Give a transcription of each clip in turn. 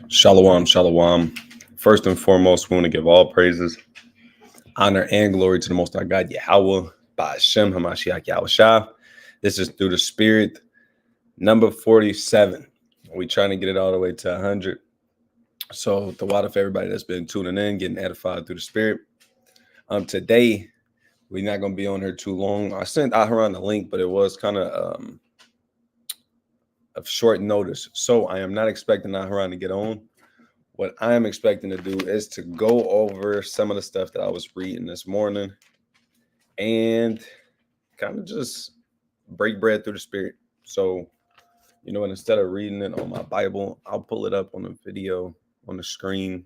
Shalom, shalom. First and foremost, we want to give all praises, honor, and glory to the Most High God, Yahweh, by Hashem Hamashiach Yahushua. This is Through the Spirit, number 47. We're trying to get it all the way to 100. So the water for everybody that's been tuning in, getting edified through the Spirit. Today, we're not going to be on here too long. I sent Aharon the link, but it was kind of short notice. So I am not expecting Aharon to get on. What I am expecting to do is to go over some of the stuff that I was reading this morning and kind of just break bread through the Spirit. So, you know, and instead of reading it on my Bible, I'll pull it up on the video on the screen.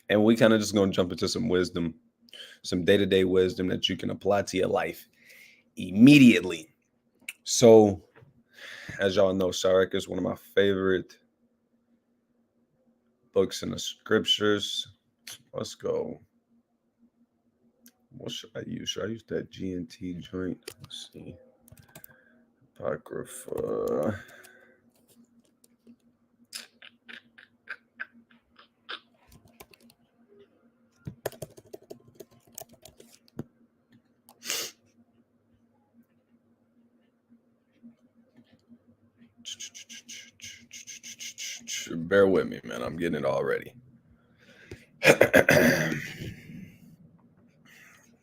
And we kind of just going to jump into some wisdom, some day-to-day wisdom that you can apply to your life immediately. So, as y'all know, Sirach is one of my favorite books in the scriptures. Let's go. What should I use? Should I use that G&T joint? Let's see. Apocrypha. Bear with me, man. I'm getting it already.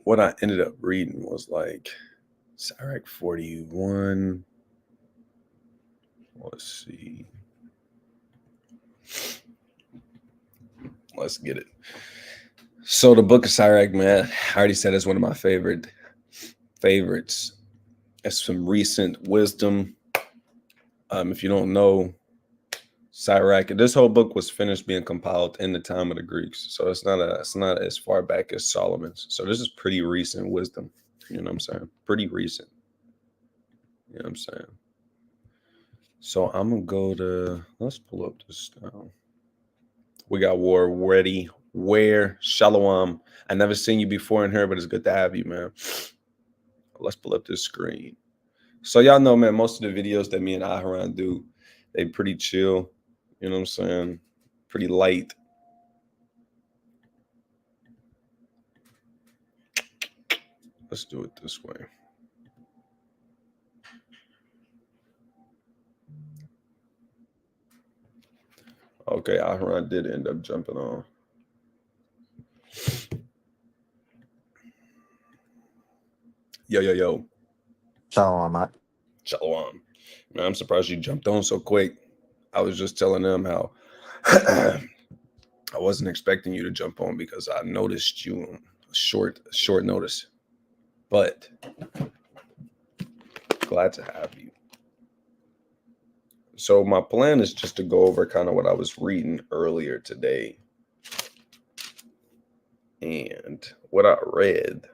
What I ended up reading was like Sirach 41. Let's see. Let's get it. So the book of Sirach, man, I already said it's one of my favorites. It's some recent wisdom. If you don't know, Sirach, this whole book was finished being compiled in the time of the Greeks. So it's not as far back as Solomon's. So this is pretty recent wisdom. You know what I'm saying? Pretty recent. You know what I'm saying? So I'm going to go to, let's pull up this now. We got War ready. Where? Shalom. I never seen you before in here, but it's good to have you, man. Let's pull up this screen. So y'all know, man, most of the videos that me and Aharon do, they pretty chill. You know what I'm saying? Pretty light. Let's do it this way. Okay, Aharon did end up jumping on. Yo. Shalom, Mike. Shalom. Man, I'm surprised you jumped on so quick. I was just telling them how I wasn't expecting you to jump on because I noticed you on short notice. But glad to have you. So my plan is just to go over kind of what I was reading earlier today. And what I read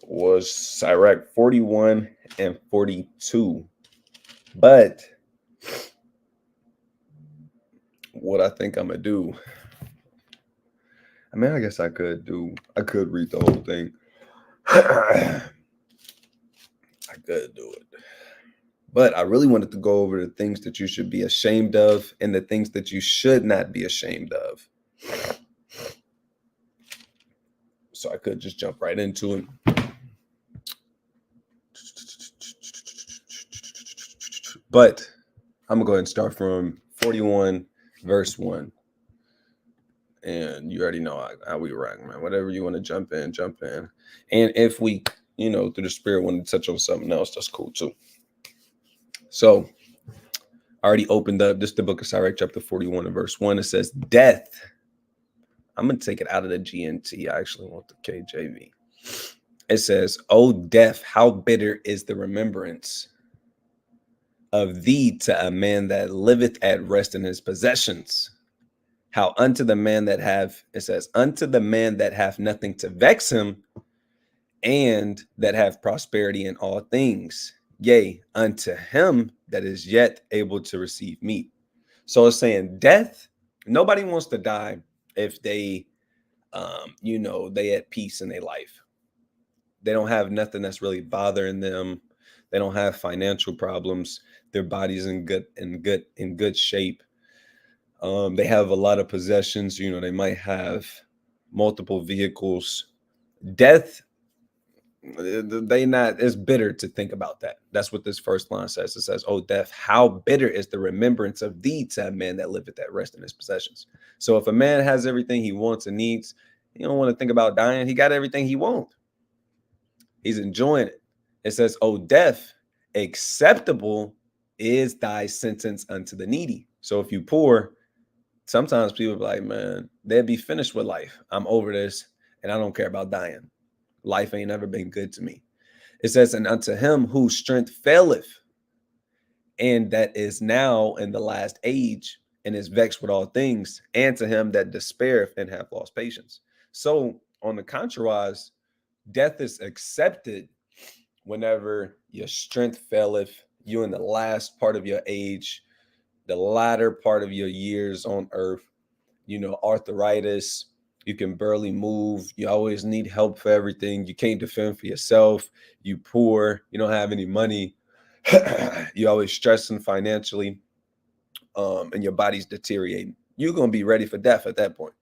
was Sirach 41 and 42. But what I think I'm going to do, I mean, I guess I could read the whole thing. I could do it. But I really wanted to go over the things that you should be ashamed of and the things that you should not be ashamed of. So I could just jump right into it. But I'm going to go ahead and start from 41, verse 1. And you already know how we rock, man. Whatever you want to jump in. And if we, you know, through the Spirit want to touch on something else, that's cool too. So I already opened up. This is the book of Sirach, chapter 41 and verse 1. It says, death. I'm going to take it out of the GNT. I actually want the KJV. It says, O death, how bitter is the remembrance of thee to a man that liveth at rest in his possessions. How unto the man that hath nothing to vex him, and that have prosperity in all things. Yea, unto him that is yet able to receive meat. So it's saying death, nobody wants to die if they, they at peace in their life. They don't have nothing that's really bothering them. They don't have financial problems. Their body's in good shape. They have a lot of possessions. They might have multiple vehicles. Death, they not, it's bitter to think about that. That's what this first line says. It says, "Oh death, how bitter is the remembrance of thee to a man that liveth at rest in his possessions." So if a man has everything he wants and needs, he don't want to think about dying. He got everything he wants. He's enjoying it. It says, "Oh death, acceptable is thy sentence unto the needy." So if you poor, sometimes people be like, man, they'd be finished with life. I'm over this and I don't care about dying. Life ain't never been good to me. It says, "And unto him whose strength faileth, and that is now in the last age, and is vexed with all things, and to him that despaireth and hath lost patience." So, on the contrariwise, death is accepted whenever your strength faileth, you in the last part of your age, the latter part of your years on earth, arthritis, you can barely move, you always need help for everything, you can't defend for yourself, you poor, you don't have any money, you always stressing financially, and your body's deteriorating. You're going to be ready for death at that point.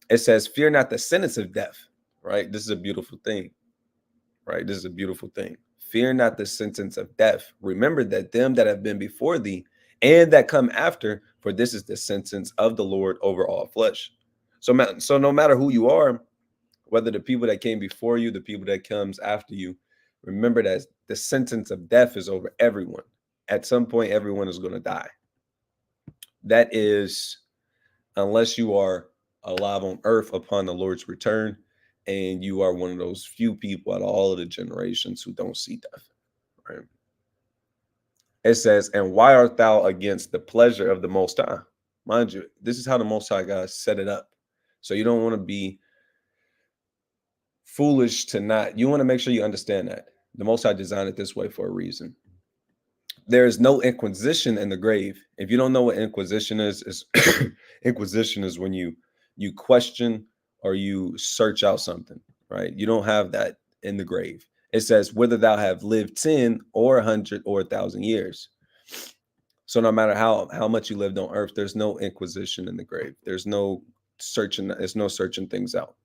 It says, "Fear not the sentence of death," right? This is a beautiful thing, right? This is a beautiful thing. "Fear not the sentence of death. Remember that them that have been before thee and that come after, for this is the sentence of the Lord over all flesh." So no matter who you are, whether the people that came before you, the people that comes after you, remember that the sentence of death is over everyone. At some point, everyone is going to die. That is, unless you are alive on earth upon the Lord's return, and you are one of those few people out of all of the generations who don't see death, right? It says, "And why art thou against the pleasure of the Most High?" Mind you, this is how the Most High God set it up. So you don't want to be foolish to not, you want to make sure you understand that the Most High designed it this way for a reason. There is no inquisition in the grave. If you don't know what inquisition is inquisition is when you question or you search out something, right? You don't have that in the grave. It says, "Whether thou have lived 10 or 100 or 1,000 years." So no matter how much you lived on earth, there's no inquisition in the grave. There's no searching. There's no searching things out.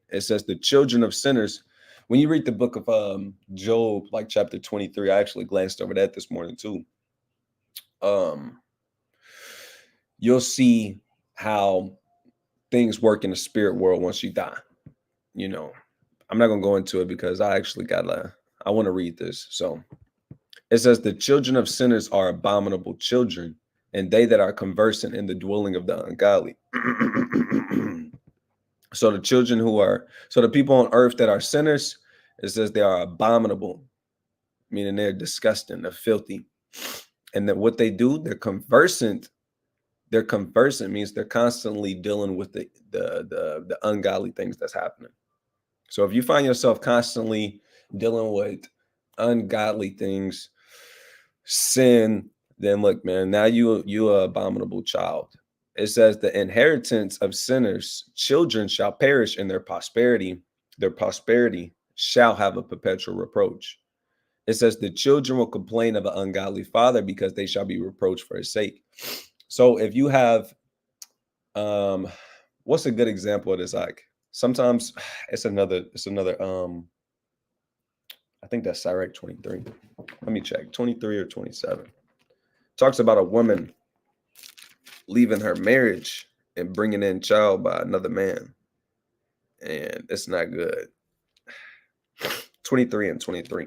It says, "The children of sinners." When you read the book of Job, like chapter 23, I actually glanced over that this morning too. You'll see how things work in the spirit world once you die. I'm not gonna go into it because I want to read this. So it says, "The children of sinners are abominable children, and they that are conversant in the dwelling of the ungodly." So the people on earth that are sinners, it says they are abominable, meaning they're disgusting, they're filthy. And that what they do, they're conversant. They're conversant means they're constantly dealing with the ungodly things that's happening. So if you find yourself constantly dealing with ungodly things, sin, then look, man, now you an abominable child. It says, "The inheritance of sinners, children shall perish in their prosperity. Their prosperity shall have a perpetual reproach." It says, "The children will complain of an ungodly father because they shall be reproached for his sake." So if you have, what's a good example of this? Like sometimes it's another, I think that's Sirach 23. Let me check, 23 or 27. Talks about a woman leaving her marriage and bringing in child by another man. And it's not good. 23 and 23.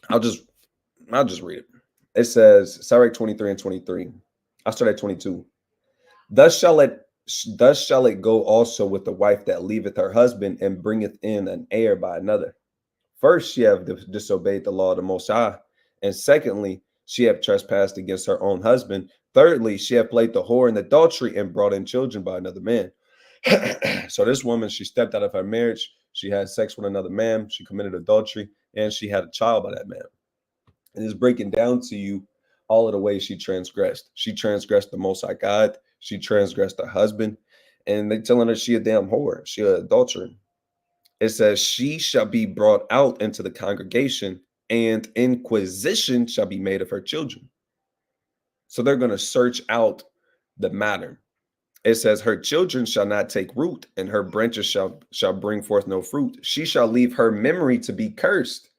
I'll just read it. It says, Sirach 23 and 23. I'll start at 22. Thus shall it go also with the wife that leaveth her husband and bringeth in an heir by another. First, she have disobeyed the law of the Most High, and secondly, she have trespassed against her own husband. Thirdly, she have played the whore and adultery and brought in children by another man. So this woman, she stepped out of her marriage. She had sex with another man. She committed adultery, and she had a child by that man. And it's breaking down to you all of the ways she transgressed. She transgressed the Most High God. She transgressed her husband. And they telling her she a damn whore. She an adulterer. It says, "She shall be brought out into the congregation, and inquisition shall be made of her children. So they're going to search out the matter. It says, her children shall not take root, and her branches shall bring forth no fruit. She shall leave her memory to be cursed,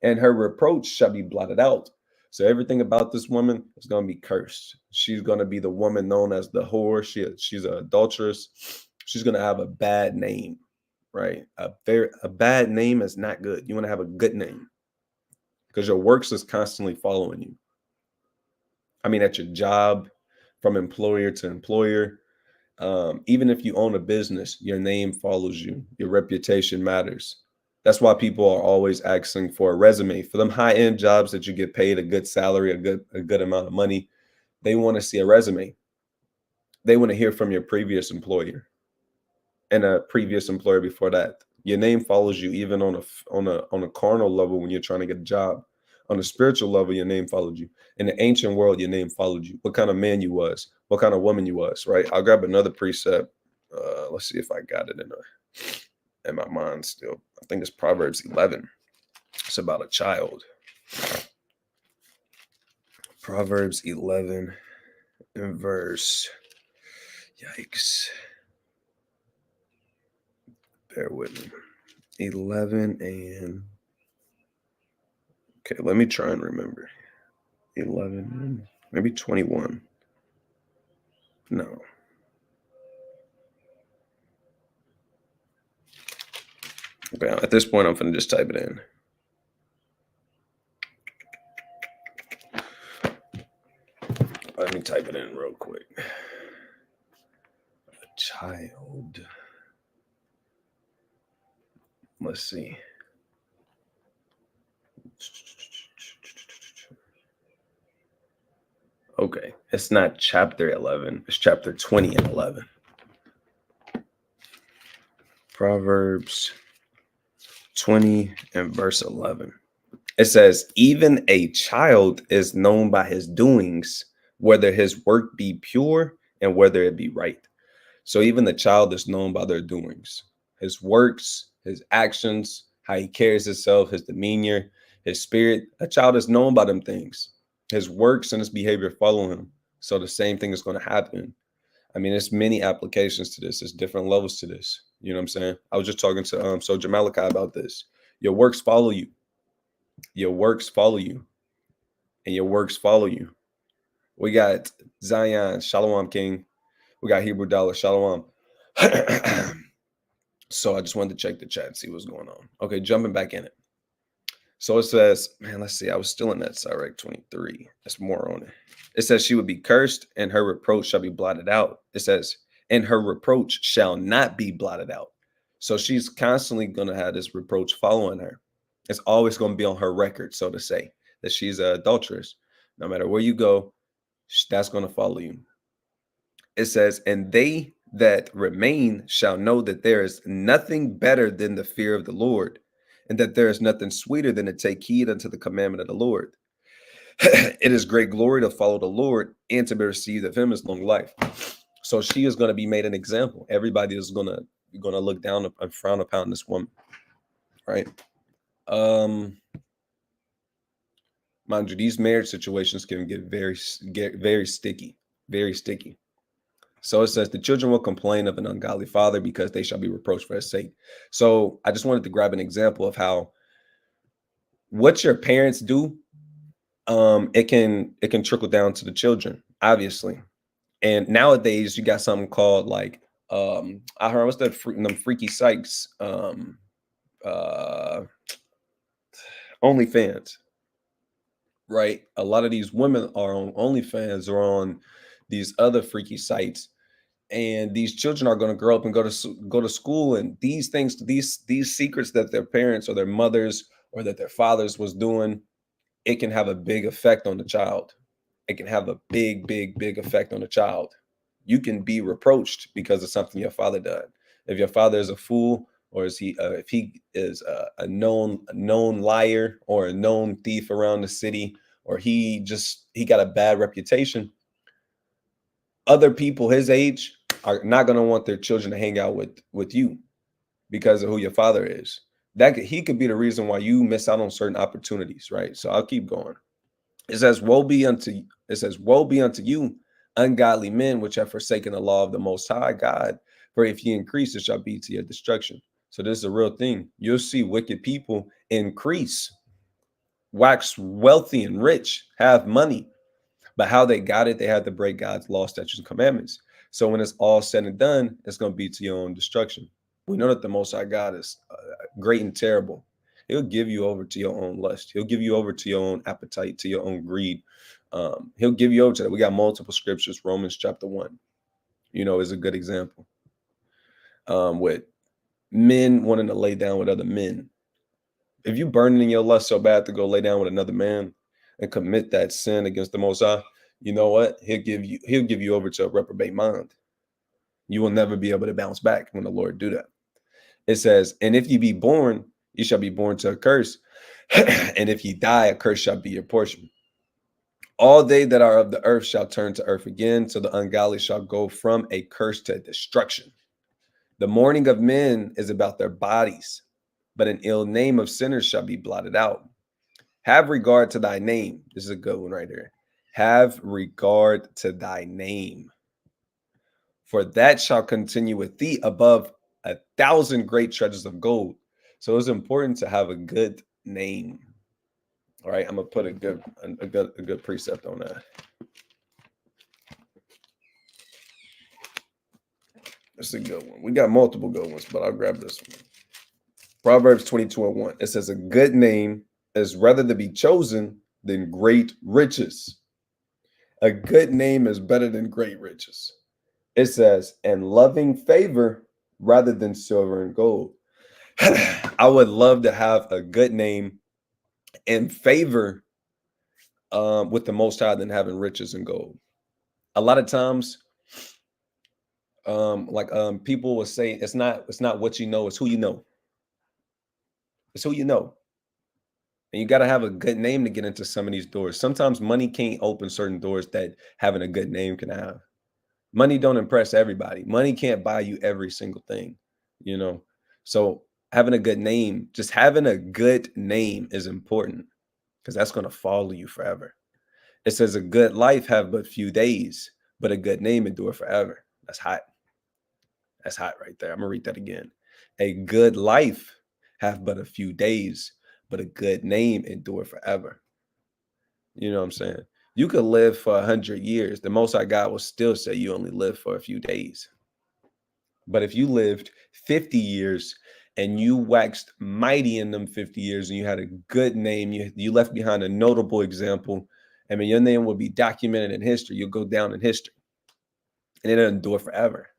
and her reproach shall be blotted out. So everything about this woman is going to be cursed. She's going to be the woman known as the whore. She's an adulteress. She's going to have a bad name, right? A bad name is not good. You want to have a good name because your works is constantly following you. I mean, at your job, from employer to employer. Even if you own a business, your name follows you. Your reputation matters. That's why people are always asking for a resume. For them high-end jobs that you get paid a good salary, a good amount of money, they want to see a resume. They want to hear from your previous employer and a previous employer before that. Your name follows you even on a carnal level when you're trying to get a job. On a spiritual level, your name followed you. In the ancient world, your name followed you. What kind of man you was, what kind of woman you was, right? I'll grab another precept. Let's see if I got it in my mind still. I think it's Proverbs 11. It's about a child. Proverbs 11 and verse. Yikes. Bear with me. 11 and. Okay, let me try and remember. 11, maybe 21. No. Okay, at this point, I'm going to just type it in. Let me type it in real quick. A child. Let's see. Okay, it's not chapter 11. It's chapter 20 and 11. Proverbs 20 and verse 11. It says, even a child is known by his doings, whether his work be pure and whether it be right. So even the child is known by their doings, his works, his actions, how he carries himself, his demeanor, his spirit. A child is known by them things. His works and his behavior follow him. So the same thing is going to happen. I mean, there's many applications to this. There's different levels to this. You know what I'm saying? I was just talking to Soldier Malachi about this. Your works follow you. Your works follow you. And your works follow you. We got Zion, Shalom King. We got Hebrew Dollar, Shalom. So I just wanted to check the chat and see what's going on. Okay, jumping back in it. So it says, man, let's see. I was still in that Sirach 23. There's more on it. It says she would be cursed and her reproach shall be blotted out. It says, and her reproach shall not be blotted out. So she's constantly going to have this reproach following her. It's always going to be on her record, so to say, that she's an adulteress. No matter where you go, that's going to follow you. It says, and they that remain shall know that there is nothing better than the fear of the Lord, and that there is nothing sweeter than to take heed unto the commandment of the Lord. It is great glory to follow the Lord, and to be received of him is long life. So she is going to be made an example. Everybody is going to look down and frown upon this woman, right? Mind you, these marriage situations can get very sticky, very sticky. So it says the children will complain of an ungodly father because they shall be reproached for his sake. So I just wanted to grab an example of how what your parents do, it can trickle down to the children, obviously. And nowadays you got something called like I heard what's that them freaky sites, OnlyFans, right? A lot of these women are on OnlyFans or on these other freaky sites. And these children are going to grow up and go to school, and these things, these secrets that their parents or their mothers or that their fathers was doing, it can have a big effect on the child. It can have a big effect on the child. You can be reproached because of something your father done. If your father is a fool, or if he is a known liar or a known thief around the city, or he got a bad reputation, other people his age are not going to want their children to hang out with you because of who your father is. he could be the reason why you miss out on certain opportunities, right? So I'll keep going. It says, woe be unto you, ungodly men, which have forsaken the law of the Most High God. For if ye increase, it shall be to your destruction. So this is a real thing. You'll see wicked people increase, wax wealthy and rich, have money. But how they got it, they had to break God's law, statutes, and commandments. So when it's all said and done, it's going to be to your own destruction. We know that the Most High God is great and terrible. He'll give you over to your own lust. He'll give you over to your own appetite, to your own greed. He'll give you over to that. We got multiple scriptures. Romans chapter 1, is a good example. With men wanting to lay down with other men. If you burning in your lust so bad to go lay down with another man and commit that sin against the Most High, you know what? He'll give you over to a reprobate mind. You will never be able to bounce back when the Lord do that. It says, and if you be born, you shall be born to a curse. And if you die, a curse shall be your portion. All they that are of the earth shall turn to earth again, so the ungodly shall go from a curse to destruction. The mourning of men is about their bodies, but an ill name of sinners shall be blotted out. Have regard to thy name. This is a good one right there. Have regard to thy name, for that shall continue with thee above 1,000 great treasures of gold. So it's important to have a good name. All right, I'm gonna put a good precept on that. That's a good one. We got multiple good ones, but I'll grab this one. Proverbs 22:1. It says, a good name is rather to be chosen than great riches. A good name is better than great riches. It says, and loving favor rather than silver and gold. I would love to have a good name and favor with the Most High than having riches and gold. A lot of times, people will say, it's not what you know, it's who you know. It's who you know. And you got to have a good name to get into some of these doors. Sometimes money can't open certain doors that having a good name can have. Money don't impress everybody. Money can't buy you every single thing, So having a good name, just having a good name is important because that's going to follow you forever. It says a good life have but few days, but a good name endure forever. That's hot. That's hot right there. I'm going to read that again. A good life have but a few days, but a good name endure forever. You know what I'm saying? You could live for 100 years. The Most High God will still say you only live for a few days. But if you lived 50 years and you waxed mighty in them 50 years and you had a good name, you left behind a notable example, I mean, your name will be documented in history. You'll go down in history. And it'll endure forever,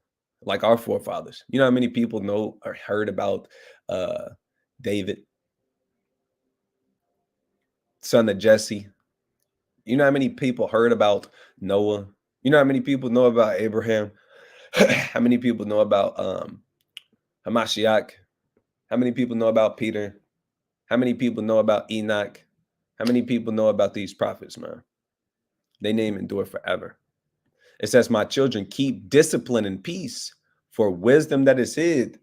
like our forefathers. You know how many people know or heard about David, son of Jesse? You know how many people heard about Noah? You know how many people know about Abraham? How many people know about Hamashiach? How many people know about Peter? How many people know about Enoch? How many people know about these prophets, man? They name endure forever. It says, my children, keep discipline and peace, for wisdom that is hid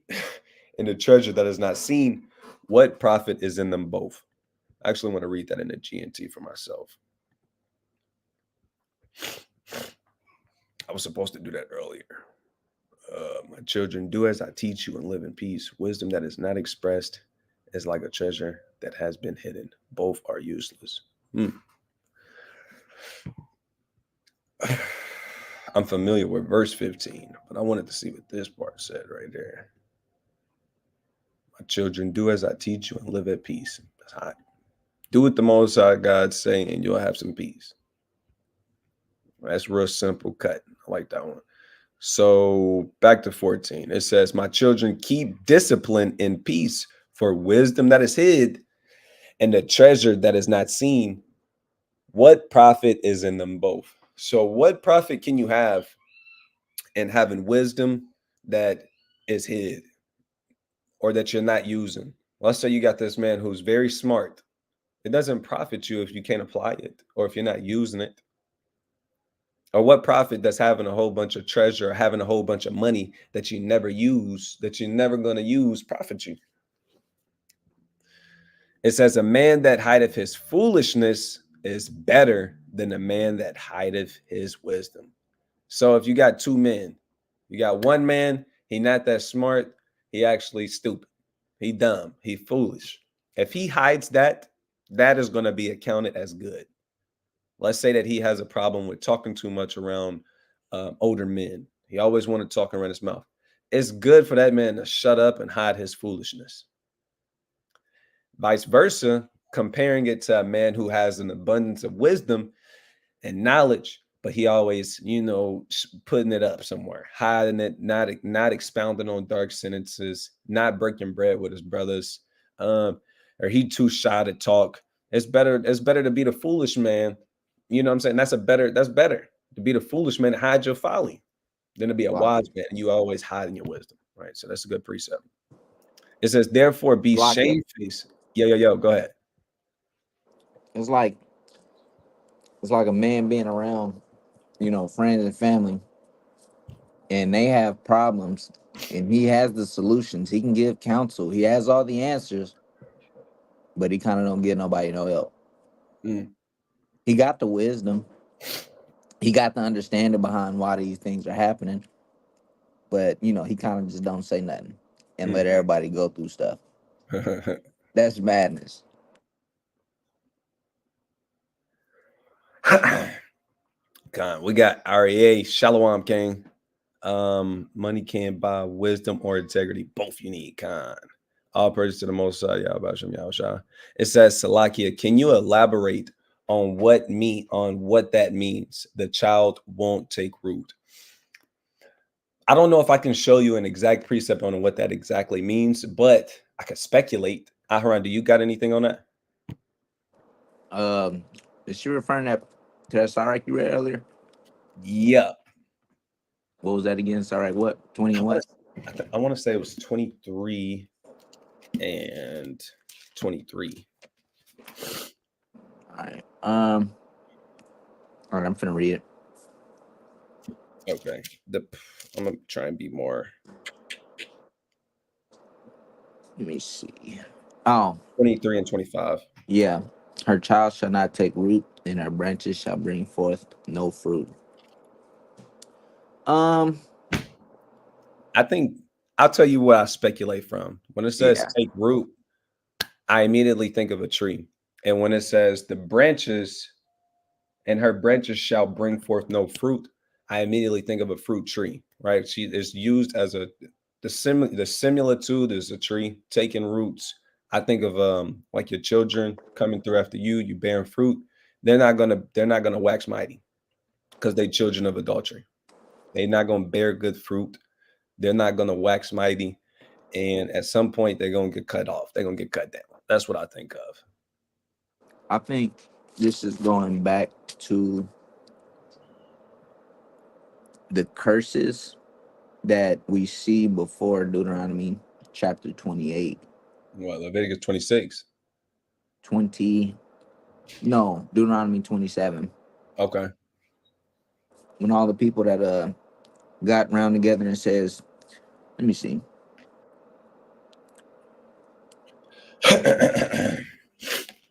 and the treasure that is not seen. What profit is in them both? I actually want to read that in the GNT for myself. I was supposed to do that earlier. My children, do as I teach you and live in peace. Wisdom that is not expressed is like a treasure that has been hidden. Both are useless. I'm familiar with verse 15, but I wanted to see what this part said right there. My children, do as I teach you and live at peace. That's hot. Do what the Most High God say and you'll have some peace. That's real simple cut. I like that one. So back to 14. It says, my children, keep discipline in peace, for wisdom that is hid and the treasure that is not seen. What profit is in them both? So what profit can you have in having wisdom that is hid or that you're not using? Let's say you got this man who's very smart. It doesn't profit you if you can't apply it or if you're not using it. Or what profit does having a whole bunch of treasure or having a whole bunch of money that you never use, that you're never going to use, profit you? It says, a man that hideth his foolishness is better than a man that hideth his wisdom. So if you got two men, you got one man, he not that smart, he actually stupid. He dumb, he foolish. If he hides that, that is going to be accounted as good. Let's say that he has a problem with talking too much around older men. He always want to talk around his mouth. It's good for that man to shut up and hide his foolishness. Vice versa, comparing it to a man who has an abundance of wisdom and knowledge, but he always, putting it up somewhere, hiding it, not expounding on dark sentences, not breaking bread with his brothers, or he too shy to talk. It's better to be the foolish man. You know what I'm saying? That's better to be the foolish man and hide your folly than to be a Like, wise man and you always hiding your wisdom. Right. So that's a good precept. It says, therefore be like a, shamefaced. Yo, go ahead. it's like it's like a man being around, friends and family, and they have problems, and he has the solutions. He can give counsel. He has all the answers, but he kind of don't give nobody no help. Mm. He got the wisdom. He got the understanding behind why these things are happening, but he kind of just don't say nothing and let everybody go through stuff. That's madness. God, we got REA, Shalom King. Money can't buy wisdom or integrity. Both you need, Khan. All praise to the Most High, Yahweh Shah. It says, Salakia, can you elaborate on what that means? The child won't take root. I don't know if I can show you an exact precept on what that exactly means, but I could speculate. Aharon, do you got anything on that? Um, is she referring to that Sarek you read earlier? Yeah. What was that again? Sarek what? 20 and what? I want to say it was 23 and 23. All right. All right, I'm finna read it. Okay. I'm gonna try and be more. Let me see. Oh, 23 and 25. yeah. Her child shall not take root, and her branches shall bring forth no fruit. Um, I think I'll tell you what I speculate from. When it says yeah. take root, I immediately think of a tree. And when it says the branches and her branches shall bring forth no fruit, I immediately think of a fruit tree, right? She is used as the similitude is a tree taking roots. I think of like your children coming through after you bearing fruit. They're not gonna wax mighty because they children of adultery. They're not gonna bear good fruit. They're not gonna wax mighty. And at some point they're gonna get cut off. They're gonna get cut down. That's what I think of. I think this is going back to the curses that we see before Deuteronomy chapter 28. What, Leviticus 26? 20, no, Deuteronomy 27. Okay. When all the people that got round together and says, let me see.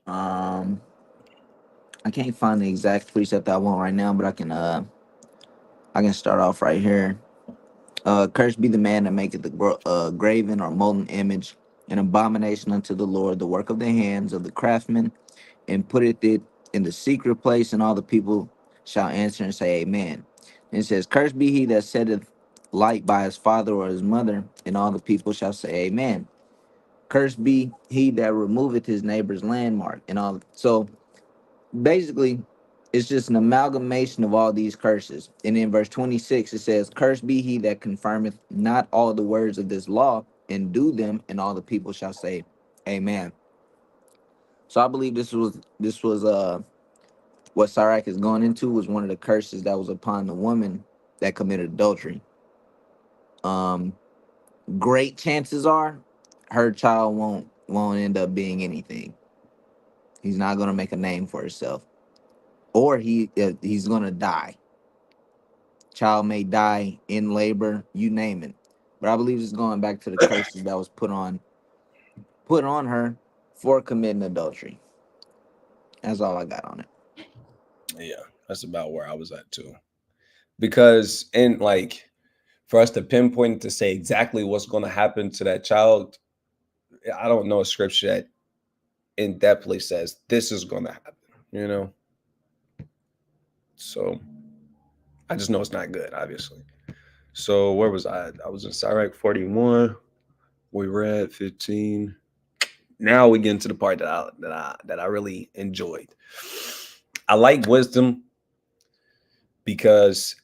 Um, I can't find the exact precept I want right now, but I can start off right here. Cursed be the man that maketh the graven or molten image, an abomination unto the Lord, the work of the hands of the craftsman, and putteth it in the secret place, and all the people shall answer and say, Amen. And it says, Cursed be he that setteth light by his father or his mother, and all the people shall say, Amen. Cursed be he that removeth his neighbor's landmark, and all. So basically, it's just an amalgamation of all these curses. And in verse 26, it says, Cursed be he that confirmeth not all the words of this law, and do them, and all the people shall say, Amen. So I believe this was what Sirach is going into was one of the curses that was upon the woman that committed adultery. Um, Great chances are her child won't end up being anything. He's not gonna make a name for himself, or he's gonna die. Child may die in labor, you name it. But I believe it's going back to the curses that was put on her for committing adultery. That's all I got on it. Yeah, that's about where I was at too. Because and like for us to pinpoint to say exactly what's going to happen to that child, I don't know a scripture that in depthly says this is going to happen, you know. So I just know it's not good, obviously. So where was I? I was in Sirach 41. We read 15. Now we get into the part that I really enjoyed. I like wisdom because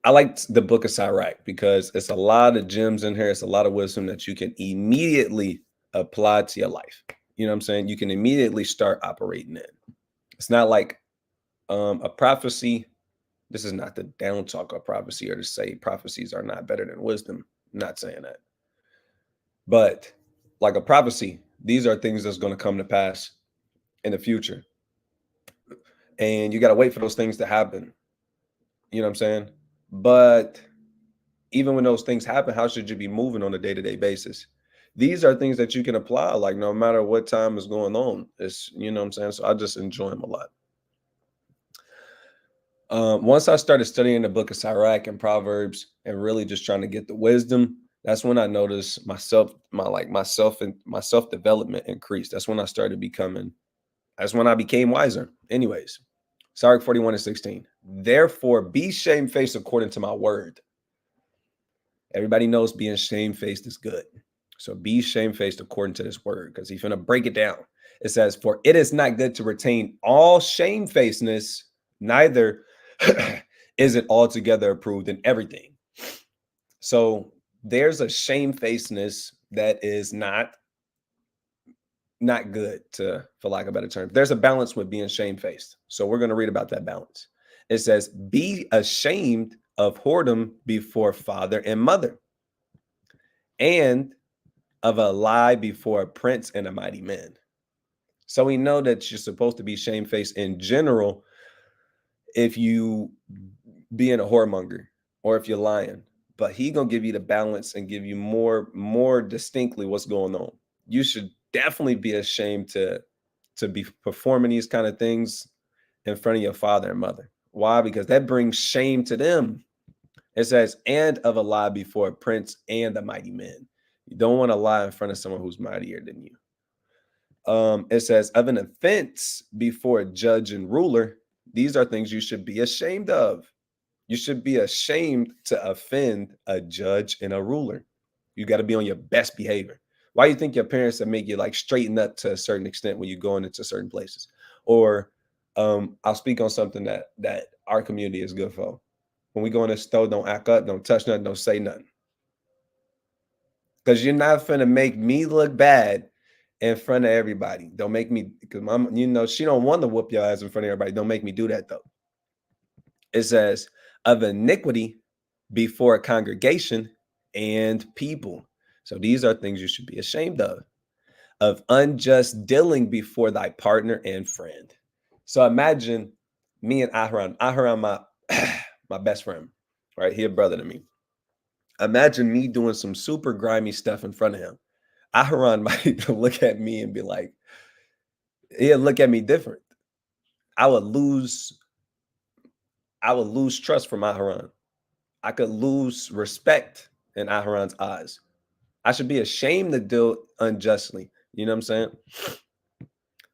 I liked the book of Sirach because it's a lot of gems in here. It's a lot of wisdom that you can immediately apply to your life. You know what I'm saying? You can immediately start operating in. It's not like a prophecy. This is not the down talk of prophecy or to say prophecies are not better than wisdom. I'm not saying that. But like a prophecy, these are things that's going to come to pass in the future. And you got to wait for those things to happen. You know what I'm saying? But even when those things happen, how should you be moving on a day-to-day basis? These are things that you can apply, like no matter what time is going on. It's, you know what I'm saying? So I just enjoy them a lot. Once I started studying the book of Sirach and Proverbs and really just trying to get the wisdom, that's when I noticed my self-development increased. That's when that's when I became wiser. Anyways, Sirach 41:16. Therefore, be shamefaced according to my word. Everybody knows being shamefaced is good. So be shamefaced according to this word, because he's going to break it down. It says, for it is not good to retain all shamefacedness, neither is it altogether approved in everything. So there's a shamefacedness that is not good, for lack of a better term. There's a balance with being shamefaced. So we're going to read about that balance. It says, be ashamed of whoredom before father and mother, and of a lie before a prince and a mighty man. So we know that you're supposed to be shamefaced in general if you being a whoremonger or if you're lying. But he gonna give you the balance and give you more distinctly what's going on. You should definitely be ashamed to be performing these kind of things in front of your father and mother. Why? Because that brings shame to them. It says, and of a lie before a prince and a mighty man. You don't want to lie in front of someone who's mightier than you. It says, of an offense before a judge and ruler. These are things you should be ashamed of. You should be ashamed to offend a judge and a ruler. You got to be on your best behavior. Why do you think your parents that make you like straighten up to a certain extent when you're going into certain places? Or I'll speak on something that our community is good for. When we go in the store, don't act up, don't touch nothing, don't say nothing. Because you're not finna make me look bad in front of everybody. Don't make me, because mom, she don't want to whoop your ass in front of everybody. Don't make me do that though. It says, of iniquity before a congregation and people. So these are things you should be ashamed of unjust dealing before thy partner and friend. So imagine me and Aharon, my my best friend, right? He a brother to me. Imagine me doing some super grimy stuff in front of him. Aharon might look at me and be like, he'll look at me different. I would lose trust from Aharon. I could lose respect in Aharon's eyes. I should be ashamed to deal unjustly. You know what I'm saying?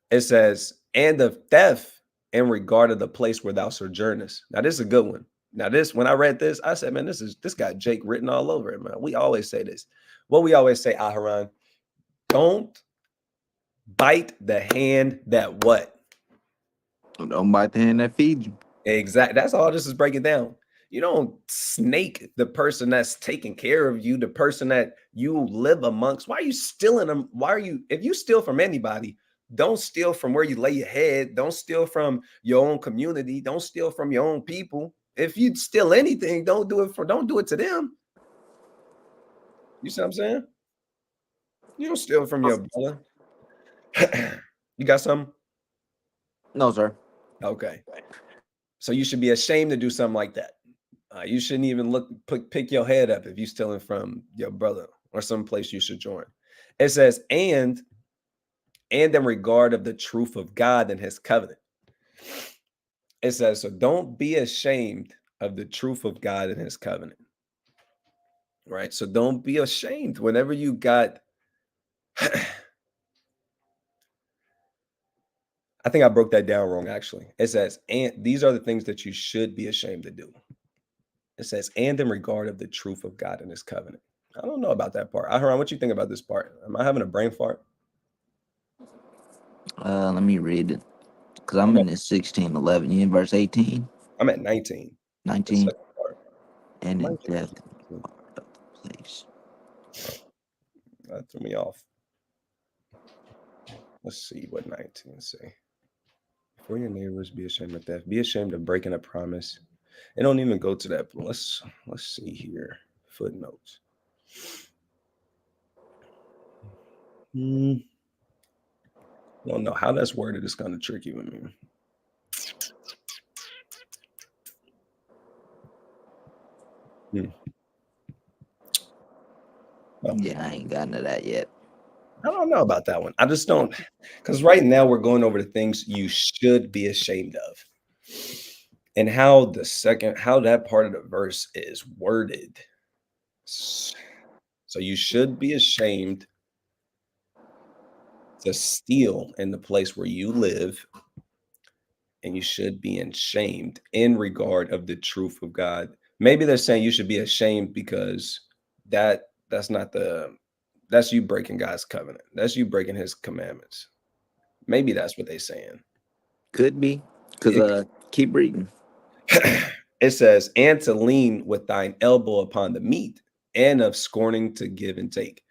It says, and of theft in regard of the place where thou sojournest. Now, this is a good one. Now, when I read this, I said, man, this got Jake written all over it, man. We always say this. What we always say, Aharon, don't bite the hand that what? Don't bite the hand that feeds you. Exactly. That's all this is breaking down. You don't snake the person that's taking care of you, the person that you live amongst. Why are you stealing them? If you steal from anybody, don't steal from where you lay your head. Don't steal from your own community. Don't steal from your own people. If you steal anything, don't do it to them. You see what I'm saying? You don't steal from your brother. You got something? No, sir. Okay. So you should be ashamed to do something like that. You shouldn't even pick your head up if you're stealing from your brother or some place you should join. It says, and and in regard of the truth of God and his covenant. It says, so don't be ashamed of the truth of God and his covenant. Right? So don't be ashamed whenever you got I think I broke that down wrong, actually. It says, and these are the things that you should be ashamed to do. It says, and in regard of the truth of God and his covenant. I don't know about that part. Aharon, what you think about this part? Am I having a brain fart? Let me read it. Because I'm I'm in at, this 16:11. You in verse 18, I'm at 19. The 19, second part. and in Might be death 19. of the place. That threw me off. Let's see what 19 say. Before your neighbors, be ashamed of theft. Be ashamed of breaking a promise. It don't even go to that. Let's see here. Footnotes. I don't know how that's worded. It's kind of tricky with me. Oh, Yeah, I ain't gotten to that yet. I don't know about that one. I just don't, because right now we're going over the things you should be ashamed of, and how that part of the verse is worded. So you should be ashamed to steal in the place where you live, and you should be ashamed in regard of the truth of God. Maybe they're saying you should be ashamed because that's not that's you breaking God's covenant. That's you breaking his commandments. Maybe that's what they're saying. Could be. Because keep reading. It says, and to lean with thine elbow upon the meat, and of scorning to give and take.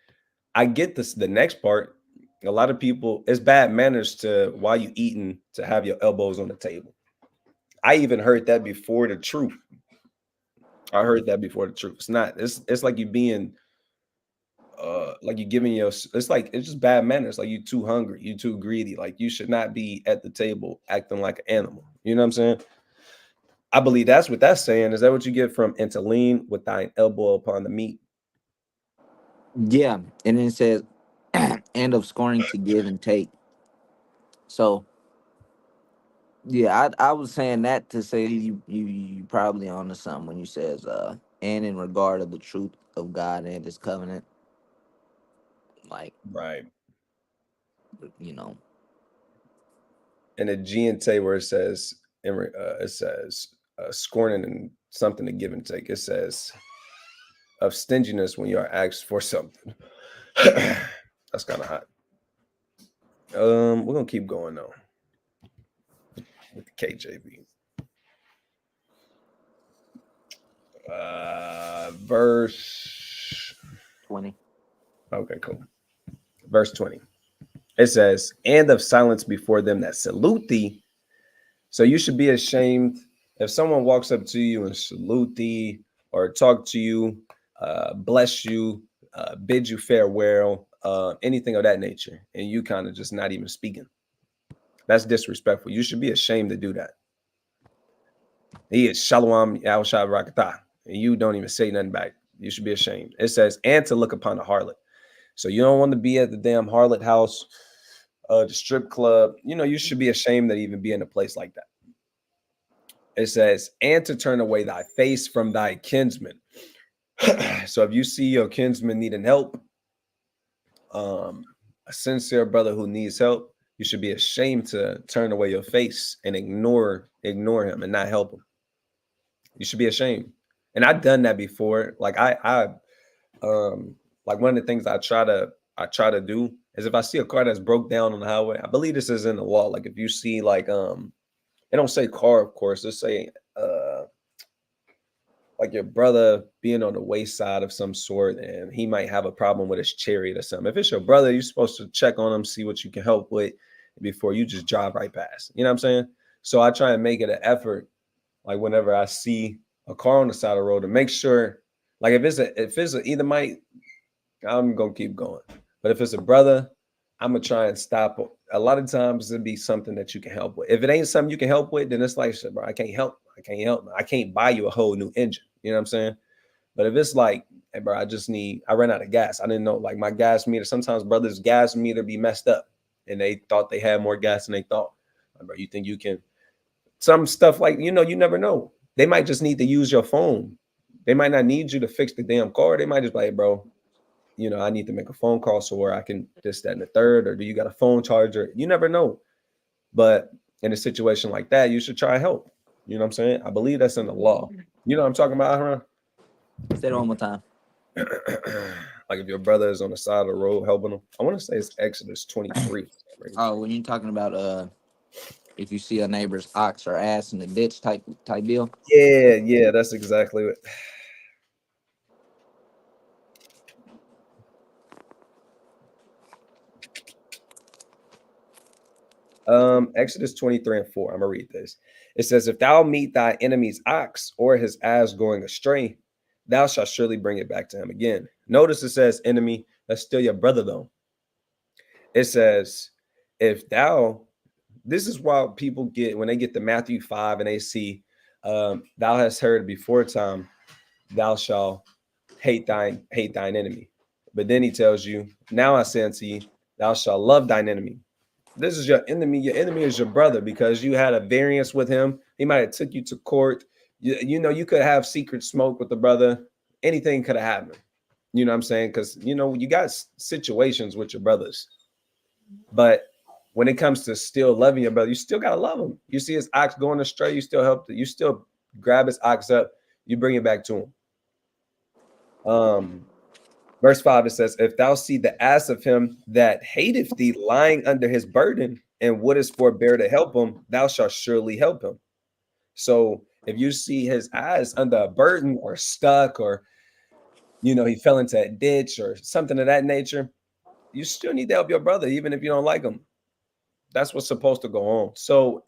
I get this. The next part, a lot of people, it's bad manners to while you eating to have your elbows on the table. I even heard that before the truth. I heard that before the truth. It's not. It's like you being, like you giving your. It's like it's just bad manners. Like you too hungry, you too greedy. Like you should not be at the table acting like an animal. You know what I'm saying? I believe that's what that's saying. Is that what you get from and to lean with thine elbow upon the meat? Yeah. And then it says, and of scorning to give and take. So, yeah, I was saying that to say you probably onto something when you says, and in regard of the truth of God and his covenant. Like, Right. you know, And the G and T where it says scorning and something to give and take. It says of stinginess when you are asked for something. That's kind of hot. We're gonna keep going though with the KJV. Verse 20. Okay, cool. Verse 20. It says, and of silence before them that salute thee. So you should be ashamed if someone walks up to you and salute thee or talk to you, bless you, bid you farewell, anything of that nature, and you kind of just not even speaking. That's disrespectful. You should be ashamed to do that. He is Shalom Yahushua Rakatah, and you don't even say nothing back. You should be ashamed. It says, and to look upon a harlot. So you don't want to be at the damn harlot house, the strip club. You know, you should be ashamed to even be in a place like that. It says, and to turn away thy face from thy kinsman. So if you see your kinsman needing help, a sincere brother who needs help, you should be ashamed to turn away your face and ignore him and not help him. You should be ashamed. And I've done that before. Like like one of the things I try to do is if I see a car that's broke down on the highway, I believe this is in the law. Like if you see like it don't say car, of course, it say like your brother being on the wayside of some sort and he might have a problem with his chariot or something. If it's your brother, you're supposed to check on him, see what you can help with before you just drive right past. You know what I'm saying? So I try and make it an effort, like whenever I see a car on the side of the road, to make sure, like if it's a either might, I'm gonna keep going. But if it's a brother, I'm gonna try and stop. A lot of times it'll be something that you can help with. If it ain't something you can help with, then it's like, bro, I can't help. I can't help. I can't buy you a whole new engine. You know what I'm saying? But if it's like, hey, bro, I ran out of gas. I didn't know, like my gas meter. Sometimes brothers' gas meter be messed up. and they thought they had more gas than they thought. Bro, you think you can? Some stuff like, you never know. They might just need to use your phone. They might not need you to fix the damn car. They might just be like, bro, I need to make a phone call so where I can this, that, and the third, or do you got a phone charger? You never know. But in a situation like that, you should try and help. You know what I'm saying? I believe that's in the law. You know what I'm talking about, Aaron? Say it one more time. Like if your brother is on the side of the road helping him. I want to say it's Exodus 23. Oh, when you're talking about if you see a neighbor's ox or ass in the ditch type deal. Yeah, that's exactly what. Exodus 23 and 4. I'm gonna read this. It says, if thou meet thy enemy's ox or his ass going astray, thou shalt surely bring it back to him again. Notice it says enemy, that's still your brother though. It says, if thou, this is why people get when they get to Matthew 5 and they see thou hast heard before time, thou shalt hate thine enemy. But then he tells you, now I say unto you, thou shalt love thine enemy. This is your enemy. Your enemy is your brother because you had a variance with him. He might have took you to court. You could have secret smoke with the brother. Anything could have happened. You know what I'm saying? Because, you got situations with your brothers. But when it comes to still loving your brother, you still got to love him. You see his ox going astray, you still help. You still grab his ox up. You bring it back to him. Verse 5, it says, if thou see the ass of him that hateth thee lying under his burden and wouldest forbear to help him, thou shalt surely help him. So if you see his ass under a burden or stuck or, he fell into a ditch or something of that nature, you still need to help your brother, even if you don't like him. That's what's supposed to go on. So,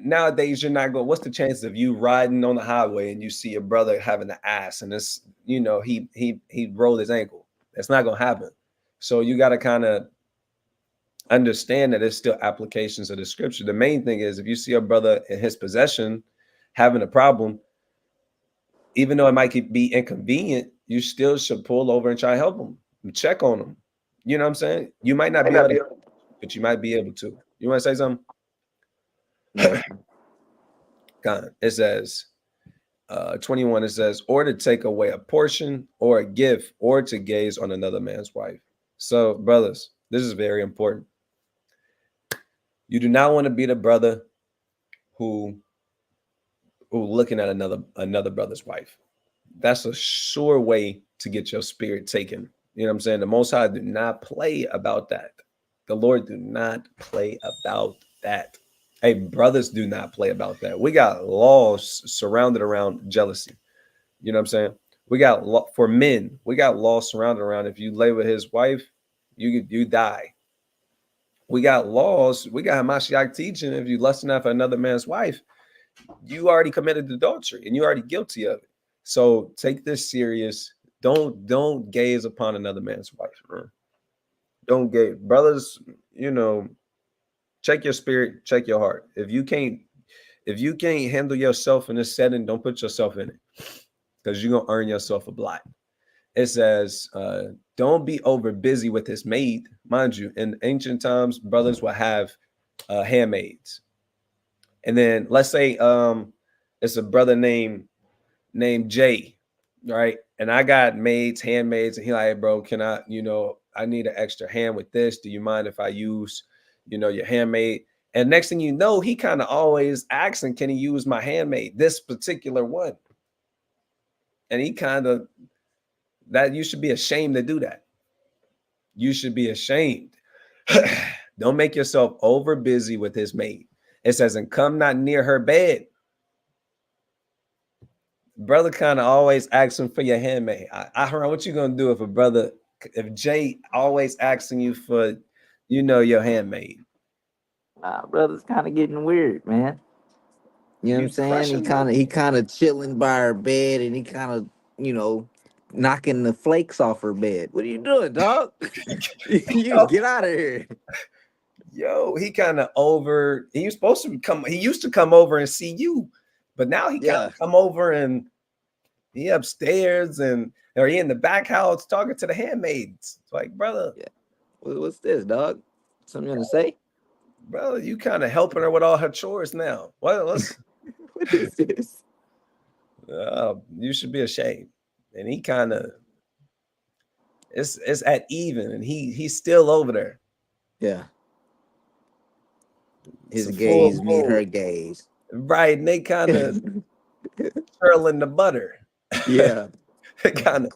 nowadays you're not going, what's the chances of you riding on the highway and you see your brother having the ass and this, he rolled his ankle? That's not going to happen. So you got to kind of understand that there's still applications of the scripture. The main thing is if you see a brother in his possession having a problem, even though it might be inconvenient, you still should pull over and try to help him and check on him. You know what I'm saying? You might not be able to, but you might be able to. You want to say something? No. God, it says 21, it says, or to take away a portion or a gift or to gaze on another man's wife. So, brothers, this is very important. You do not want to be the brother who looking at another brother's wife. That's a sure way to get your spirit taken. You know what I'm saying? The Most High do not play about that. The Lord do not play about that. Hey, brothers do not play about that. We got laws surrounded around jealousy. You know what I'm saying? We got for men, we got laws surrounded around if you lay with his wife, you die. We got laws, we got Hamashiach teaching if you lusting after another man's wife, you already committed adultery and you're already guilty of it. So take this serious. Don't gaze upon another man's wife, bro. Don't gaze. Brothers, check your spirit, check your heart. If you can't handle yourself in this setting, don't put yourself in it because you're gonna earn yourself a blot. It says, don't be over busy with his maid. Mind you, in ancient times, brothers would have handmaids. And then let's say it's a brother named Jay, right? And I got maids, handmaids, and he like, hey, bro, can I, I need an extra hand with this. Do you mind if I use, your handmaid? And next thing you know, he kind of always asking, can he use my handmaid, this particular one? And he kind of, that you should be ashamed to do that. You should be ashamed. Don't make yourself over busy with his maid. It says, and come not near her bed. Brother kind of always asking for your handmaid. I heard what you gonna do if Jay always asking you for, your handmaid. Nah, brother's kind of getting weird, man. You know what I'm saying? Crushing He kind of chilling by her bed, and he kind of, knocking the flakes off her bed. What are you doing, dog? You get out of here. Yo, he kind of over. He was supposed to come. He used to come over and see you, but now he can't come over and he upstairs or he in the back house talking to the handmaids. It's like, brother, yeah. What's this, dog? Something you want to say? Bro, you kind of helping her with all her chores now. Well, let's. What is this? You should be ashamed. And he kind of, it's at even, and he's still over there. Yeah. It's His a full gaze meet moon. her gaze. Right, and they kind of twirling the butter. Yeah. They kind of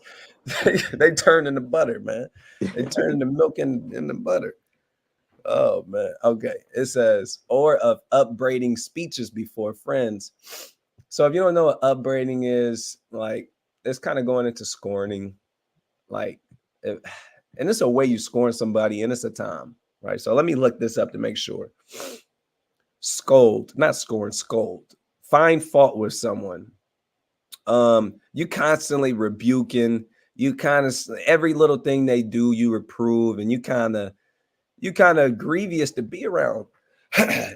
they turn into butter, man. They turn into milk in the butter. Oh man. Okay. It says, or of upbraiding speeches before friends. So if you don't know what upbraiding is, like it's kind of going into scorning, like if, and it's a way you scorn somebody, and it's a time, right? So let me look this up to make sure. Scold, not scorn, scold. Find fault with someone. You constantly rebuking, you kind of every little thing they do, you reprove, and you kind of grievous to be around.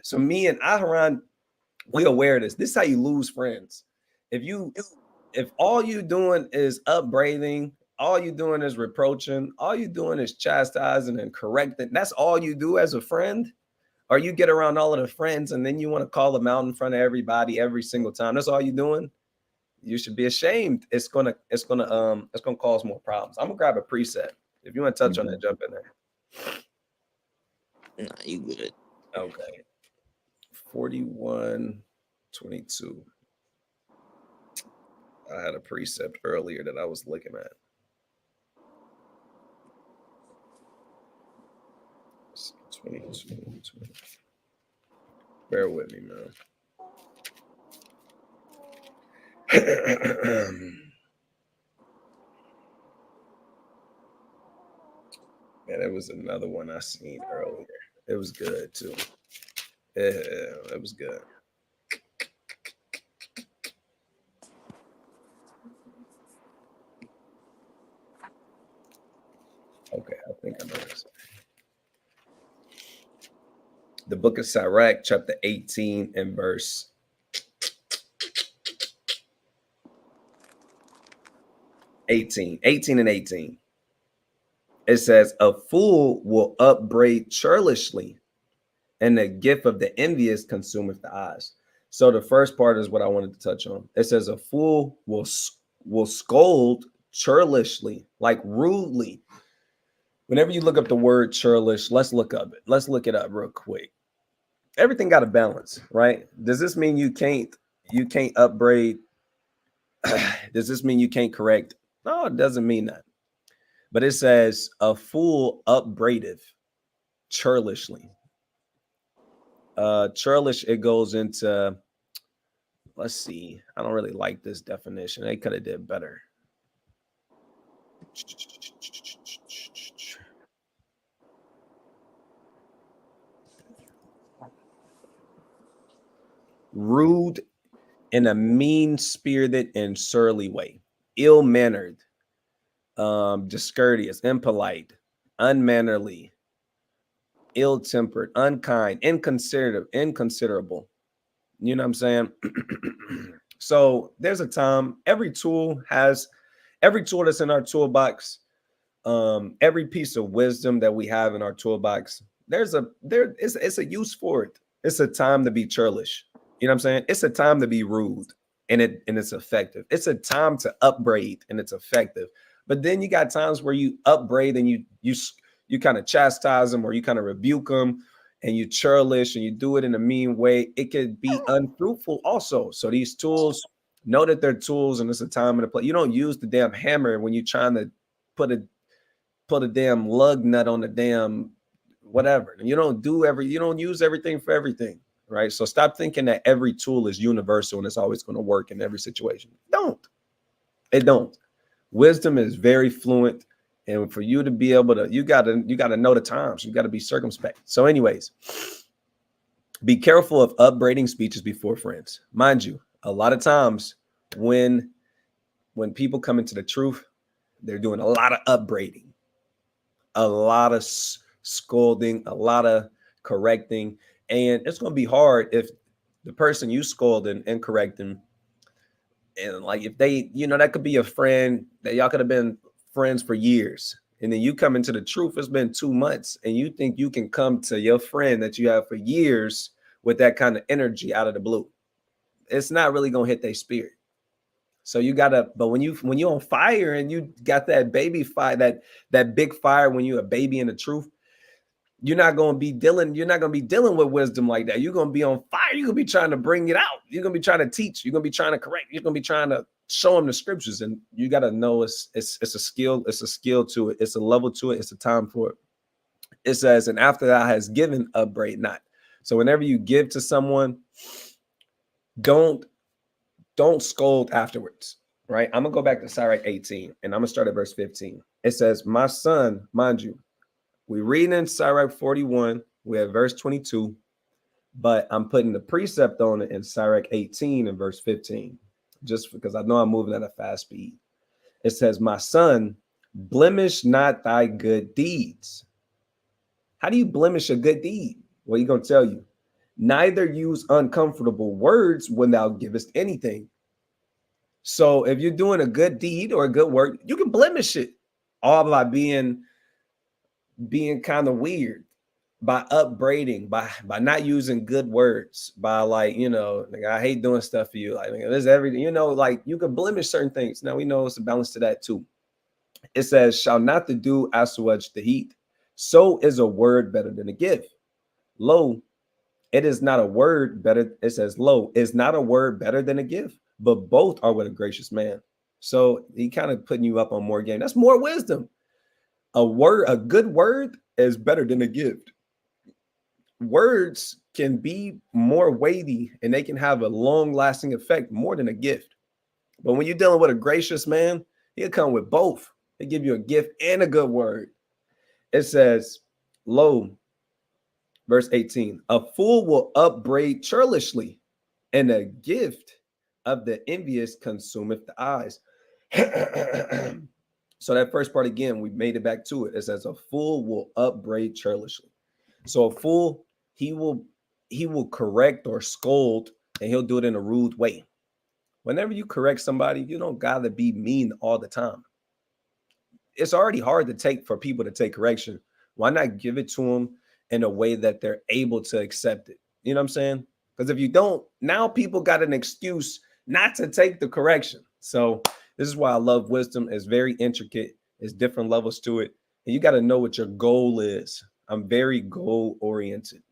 So me and Aharon, we aware of this. This is how you lose friends. If all you doing is upbraiding, all you doing is reproaching, all you doing is chastising and correcting, that's all you do as a friend, or you get around all of the friends and then you want to call them out in front of everybody every single time. That's all you doing. You should be ashamed. It's gonna cause more problems. I'm gonna grab a preset. If you want to touch on that, jump in there. Nah, you good. Okay. 41:22. I had a precept earlier that I was looking at. Let's see, 22, 20. Bear with me, man. Man, it was another one I seen earlier. It was good too. Yeah, it was good. Okay, I think I know this. The book of Sirach, chapter 18 and verse 18. 18 and 18. It says, a fool will upbraid churlishly, and the gift of the envious consumeth the eyes. So the first part is what I wanted to touch on. It says, a fool will scold churlishly, like rudely. Whenever you look up the word churlish, let's look it up real quick. Everything got a balance, right? Does this mean you can't upbraid? Does this mean you can't correct? No, it doesn't mean that. But it says a fool upbraideth churlishly. Churlish, it goes into, let's see. I don't really like this definition. They could have did better. Rude in a mean-spirited and surly way, ill-mannered, discourteous, impolite, unmannerly, ill-tempered, unkind, inconsiderable. You know what I'm saying? So there's a time. Every tool that's in our toolbox, every piece of wisdom that we have in our toolbox, it's a use for it. It's a time to be churlish. You know what I'm saying? It's a time to be rude, and it's effective. It's a time to upbraid, and it's effective. But then you got times where you upbraid and you kind of chastise them, or you kind of rebuke them, and you churlish and you do it in a mean way. It could be unfruitful also. So these tools, know that they're tools, and it's a time and a place. You don't use the damn hammer when you're trying to put a damn lug nut on the damn whatever. And you don't use everything for everything, right? So stop thinking that every tool is universal and it's always going to work in every situation. It don't. Wisdom is very fluent, and for you to be able to, you gotta know the times. You gotta be circumspect. So, anyways, be careful of upbraiding speeches before friends. Mind you, a lot of times when people come into the truth, they're doing a lot of upbraiding, a lot of scolding, a lot of correcting, and it's going to be hard if the person you scolding and correcting, and like if they, that could be a friend that y'all could have been friends for years, And then you come into the truth, it's been 2 months, and you think you can come to your friend that you have for years with that kind of energy out of the blue. It's not really gonna hit their spirit. So you gotta, but when you're on fire and you got that baby fire, that big fire when you're a baby in the truth, you're not gonna be dealing with wisdom like that. You're gonna be on fire. You're gonna be trying to bring it out. You're gonna be trying to teach. You're gonna be trying to correct. You're gonna be trying to show them the scriptures. And you gotta know it's a skill, it's a skill to it, it's a level to it, it's a time for it. It says, and after that has given, upbraid not. So whenever you give to someone, don't scold afterwards, right? I'm gonna go back to Sirach 18 and I'm gonna start at verse 15. It says, my son, mind you, we read in Sirach 41, we have verse 22, but I'm putting the precept on it in Sirach 18 and verse 15, just because I know I'm moving at a fast speed. It says, my son, blemish not thy good deeds. How do you blemish a good deed? Well, he's gonna tell you, neither use uncomfortable words when thou givest anything. So if you're doing a good deed or a good work, you can blemish it all by being kind of weird, by upbraiding, by not using good words, by like, like, I hate doing stuff for you. Like, there's everything, like you can blemish certain things. Now we know it's a balance to that too. It says, shall not the dew assuage the heat? So is a word better than a gift. Lo, it is not a word better. It says, lo, is not a word better than a gift, but both are with a gracious man. So he kind of putting you up on more game. That's more wisdom. A good word is better than a gift. Words can be more weighty and they can have a long lasting effect more than a gift. But when you're dealing with a gracious man, he'll come with both. He'll give you a gift and a good word. It says, lo, verse 18, a fool will upbraid churlishly, and a gift of the envious consumeth the eyes. So that first part again, we made it back to it. It says a fool will upbraid churlishly. So a fool, he will correct or scold, and he'll do it in a rude way. Whenever you correct somebody, you don't gotta be mean all the time. It's already hard to take for people to take correction. Why not give it to them in a way that they're able to accept it? You know what I'm saying? Because if you don't, now people got an excuse not to take the correction. So this is why I love wisdom. It's very intricate. It's different levels to it. And you got to know what your goal is. I'm very goal oriented.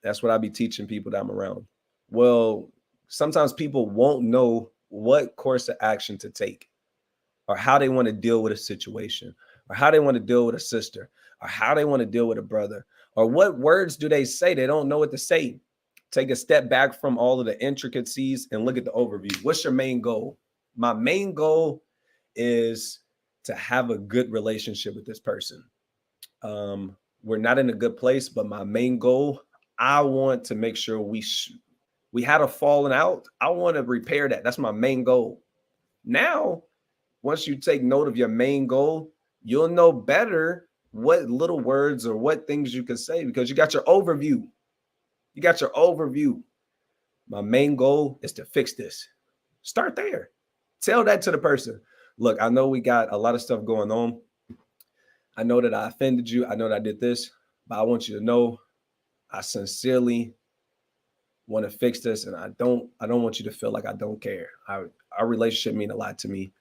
That's what I be teaching people that I'm around. Well, sometimes people won't know what course of action to take, or how they want to deal with a situation, or how they want to deal with a sister, or how they want to deal with a brother, or what words do they say? They don't know what to say. Take a step back from all of the intricacies and look at the overview. What's your main goal? My main goal is to have a good relationship with this person. We're not in a good place, but my main goal, I want to make sure we had a falling out. I want to repair that. That's my main goal. Now, once you take note of your main goal, you'll know better what little words or what things you can say because you got your overview. You got your overview. My main goal is to fix this. Start there. Tell that to the person. Look, I know we got a lot of stuff going on. I know that I offended you. I know that I did this, but I want you to know I sincerely want to fix this, and I don't want you to feel like I don't care. Our relationship means a lot to me.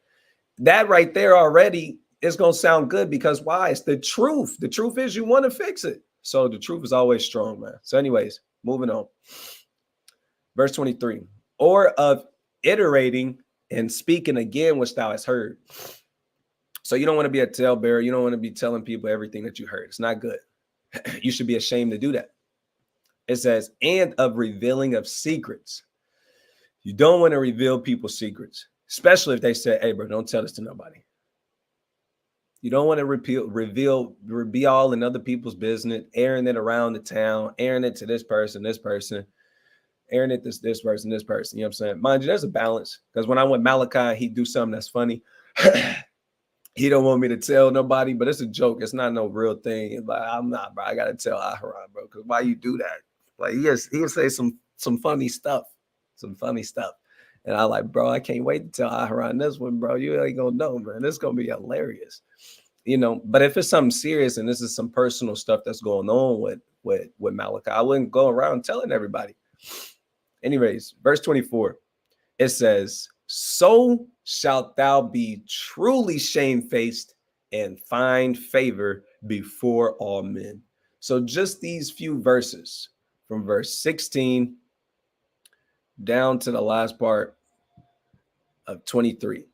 That right there already is going to sound good because why? It's the truth. The truth is you want to fix it. So the truth is always strong, man. So anyways, moving on. Verse 23, or of iterating and speaking again, which thou hast heard. So you don't want to be a talebearer. You don't want to be telling people everything that you heard. It's not good. You should be ashamed to do that. It says, and of revealing of secrets. You don't want to reveal people's secrets, especially if they say, hey, bro, don't tell this to nobody. You don't want to be all in other people's business, airing it around the town, airing it to this person, airing it to this person. You know what I'm saying? Mind you, there's a balance because when I went Malachi, he'd do something that's funny. He don't want me to tell nobody, but it's a joke. It's not no real thing. It's like, I'm not, bro. I got to tell Aharon, bro, because why you do that? Like, he'll say some funny stuff. And I like, bro, I can't wait to tell Aharon this one, bro. You ain't gonna know, man. This is gonna be hilarious. you know, but if it's something serious and this is some personal stuff that's going on with Malachi, I wouldn't go around telling everybody. Anyways, verse 24, it says, so shalt thou be truly shamefaced and find favor before all men. So just these few verses from verse 16 down to the last part of 23,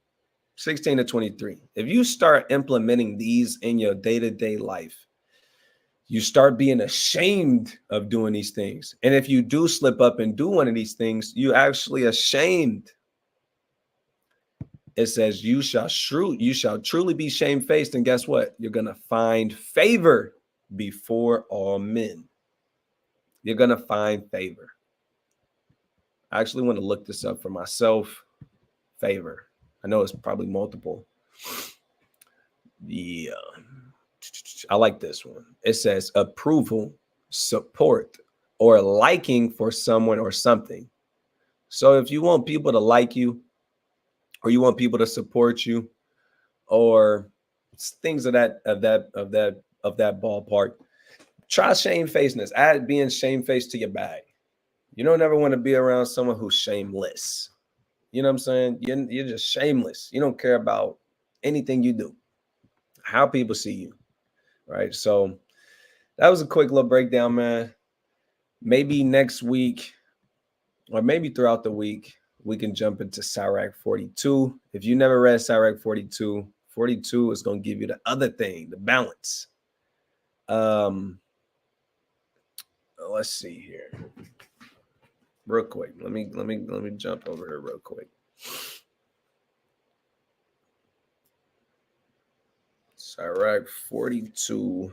16 to 23. If you start implementing these in your day-to-day life, you start being ashamed of doing these things. And if you do slip up and do one of these things, you actually ashamed. It says you shall truly be shamefaced. And guess what? You're going to find favor before all men. You're going to find favor. I actually want to look this up for myself. Favor. I know it's probably multiple. Yeah. I like this one. It says approval, support, or liking for someone or something. So if you want people to like you, or you want people to support you, or things of that ballpark, try shamefacedness. Add being shamefaced to your bag. You don't ever want to be around someone who's shameless. You know what I'm saying? You're just shameless. You don't care about anything you do, how people see you. Right. So that was a quick little breakdown, man. Maybe next week or maybe throughout the week, we can jump into Sirach 42. If you never read Sirach 42, 42 is going to give you the other thing, the balance. Let's see here. Real quick. Let me jump over here real quick. Sirach 42.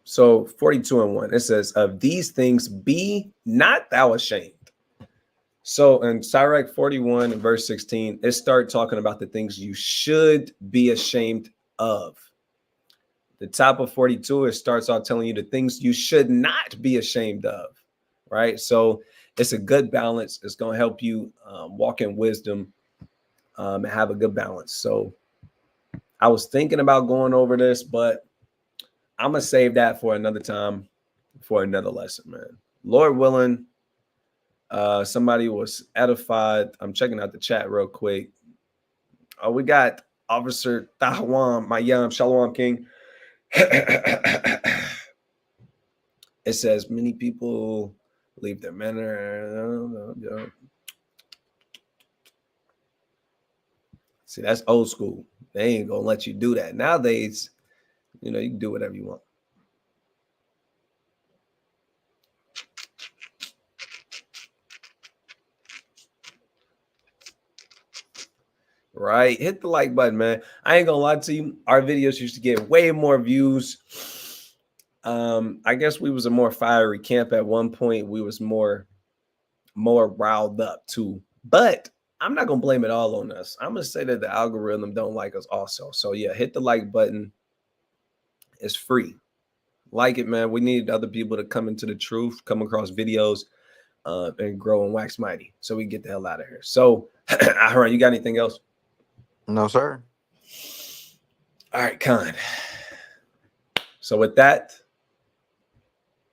So 42 and 1, it says, of these things be not thou ashamed. So in Sirach 41 and verse 16, it starts talking about the things you should be ashamed of. The top of 42, it starts out telling you the things you should not be ashamed of, right? So it's a good balance. It's going to help you walk in wisdom and have a good balance. So I was thinking about going over this, but I'm going to save that for another time, for another lesson, man. Lord willing, somebody was edified. I'm checking out the chat real quick. We got Officer Tahwan, my young Shalom King. It says many people leave their manner. See, that's old school. They ain't going to let you do that. Nowadays, you know, you can do whatever you want. Right? Hit the like button, man. I ain't gonna lie to you. Our videos used to get way more views. I guess we was a more fiery camp at one point. We was more riled up too. But I'm not gonna blame it all on us. I'm gonna say that the algorithm don't like us also. So yeah, hit the like button. It's free. Like it, man. We need other people to come into the truth, come across videos, and grow and wax mighty. So we get the hell out of here. So, all right, you got anything else? No, sir. All right, Con. So with that,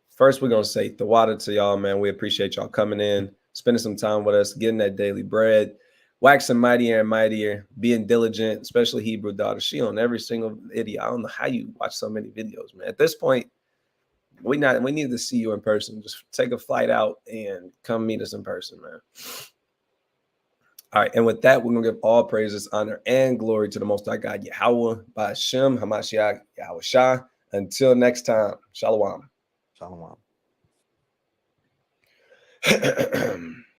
first we're gonna say Tawada to y'all, man. We appreciate y'all coming in, spending some time with us, getting that daily bread, waxing mightier and mightier, being diligent, especially Hebrew daughter. She on every single video. I don't know how you watch so many videos, man. At this point, we need to see you in person. Just take a flight out and come meet us in person, man. All right, and with that, we're gonna give all praises, honor, and glory to the Most High God, Yahweh, by Hashem, Hamashiach, Yahweh Shah. Until next time, Shalom. Shalom.